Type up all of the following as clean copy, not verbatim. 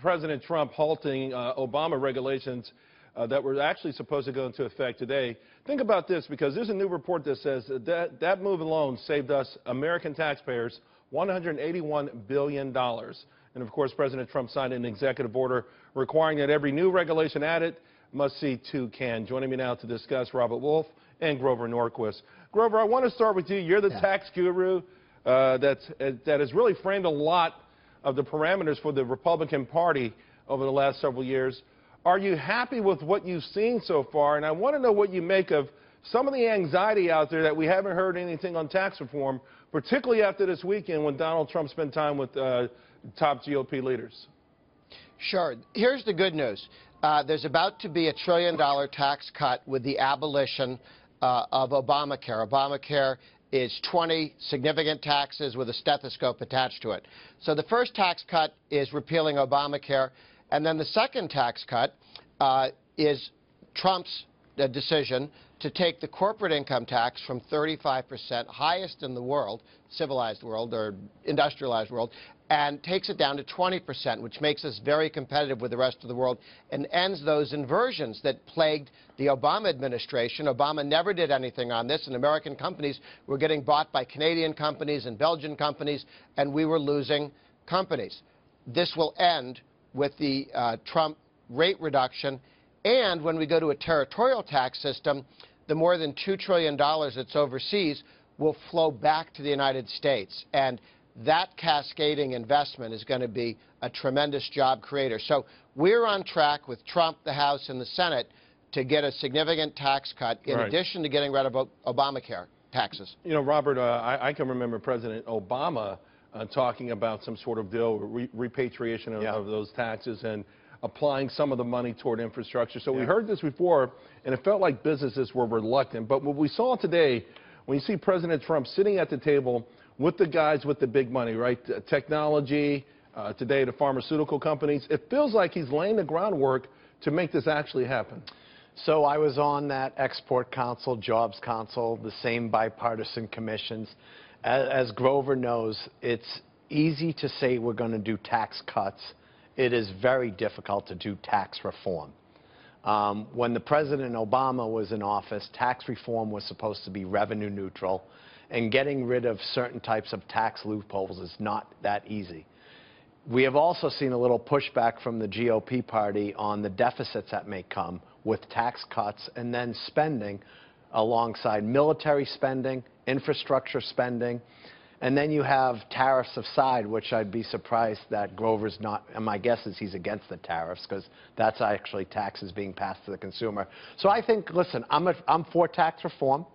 President Trump halting Obama regulations that were actually supposed to go into effect today. Think about this, because there's a new report that says that move alone saved us, American taxpayers, $181 billion. And, of course, President Trump signed an executive order requiring that every new regulation added must see toucan. Joining me now to discuss, Robert Wolf and Grover Norquist. Grover, I want to start with you. You're the tax guru that has really framed a lot of the parameters for the Republican Party over the last several years. Are you happy with what you've seen so far? And I want to know what you make of some of the anxiety out there that we haven't heard anything on tax reform, particularly after this weekend when Donald Trump spent time with top GOP leaders. Sure. Here's the good news. There's about to be $1 trillion tax cut with the abolition of Obamacare. Obamacare is 20 significant taxes with a stethoscope attached to it. So the first tax cut is repealing Obamacare, and then the second tax cut is Trump's decision to take the corporate income tax from 35%, highest in the world, civilized world or industrialized world, and takes it down to 20%, which makes us very competitive with the rest of the world and ends those inversions that plagued the Obama administration. Obama never did anything on this, and American companies were getting bought by Canadian companies and Belgian companies, and we were losing companies. This will end with the Trump rate reduction, and when we go to a territorial tax system, the more than $2 trillion that's overseas will flow back to the United States. And that cascading investment is going to be a tremendous job creator. So we're on track with Trump, the House, and the Senate to get a significant tax cut in addition to getting rid of Obamacare taxes. You know, Robert, I can remember President Obama talking about some sort of deal, repatriation of those taxes and applying some of the money toward infrastructure. So we heard this before, and it felt like businesses were reluctant. But what we saw today, when you see President Trump sitting at the table with the guys with the big money, right? Technology, today the pharmaceutical companies, it feels like he's laying the groundwork to make this actually happen. So I was on that Export Council, Jobs Council, the same bipartisan commissions. As Grover knows, it's easy to say we're going to do tax cuts. It is very difficult to do tax reform. When the President Obama was in office, tax reform was supposed to be revenue neutral, and getting rid of certain types of tax loopholes is not that easy. We have also seen a little pushback from the GOP party on the deficits that may come with tax cuts and then spending alongside military spending, infrastructure spending, and then you have tariffs aside, which I'd be surprised that Grover's not, and my guess is he's against the tariffs because that's actually taxes being passed to the consumer. So I think, listen, I'm for tax reform,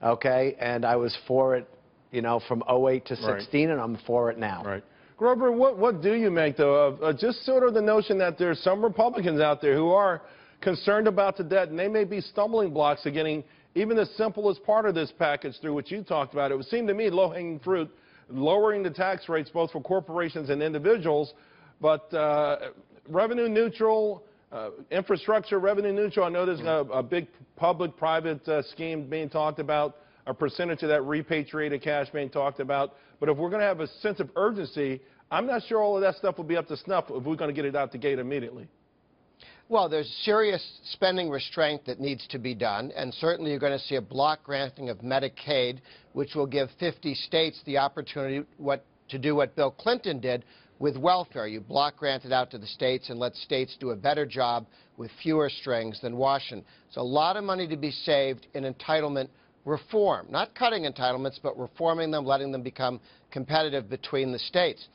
okay, and I was for it, you know, from 08 to 16, and I'm for it now. Right. Grover, what do you make, though, of just sort of the notion that there's some Republicans out there who are concerned about the debt, and they may be stumbling blocks to getting even the simplest part of this package through, what you talked about? It would seem to me low-hanging fruit, lowering the tax rates both for corporations and individuals, but revenue neutral, infrastructure revenue neutral. I know there's a big public-private scheme being talked about, a percentage of that repatriated cash being talked about. But if we're going to have a sense of urgency, I'm not sure all of that stuff will be up to snuff if we're going to get it out the gate immediately. Well, there's serious spending restraint that needs to be done, and certainly you're going to see a block granting of Medicaid, which will give 50 states the opportunity to do what Bill Clinton did with welfare. You block grant it out to the states and let states do a better job with fewer strings than Washington. So a lot of money to be saved in entitlement reform, not cutting entitlements, but reforming them, letting them become competitive between the states.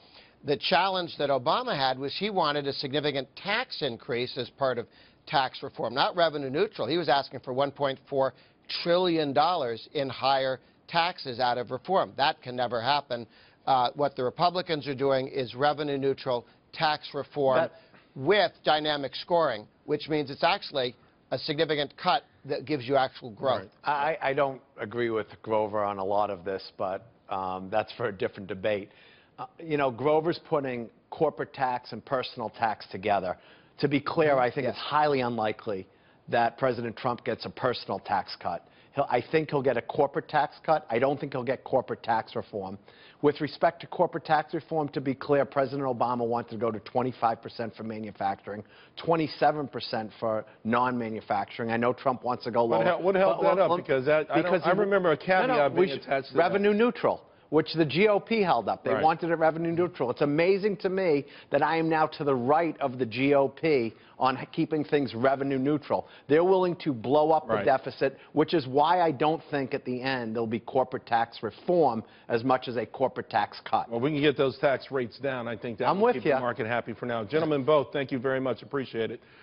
The challenge that Obama had was he wanted a significant tax increase as part of tax reform, not revenue neutral. He was asking for $1.4 trillion in higher taxes out of reform. That can never happen. What the Republicans are doing is revenue neutral tax reform with dynamic scoring, which means it's actually a significant cut that gives you actual growth. I don't agree with Grover on a lot of this, but that's for a different debate. You know, Grover's putting corporate tax and personal tax together. To be clear, I think it's highly unlikely that President Trump gets a personal tax cut. I think he'll get a corporate tax cut. I don't think he'll get corporate tax reform. With respect to corporate tax reform, to be clear, President Obama wanted to go to 25% for manufacturing, 27% for non-manufacturing. I know Trump wants to go lower. What held that up? Because I remember a caveat being attached to revenue neutral, which the GOP held up. They wanted it revenue neutral. It's amazing to me that I am now to the right of the GOP on keeping things revenue neutral. They're willing to blow up the deficit, which is why I don't think at the end there'll be corporate tax reform as much as a corporate tax cut. Well, we can get those tax rates down. I think that will keep the market happy for now. Gentlemen, both, thank you very much. Appreciate it.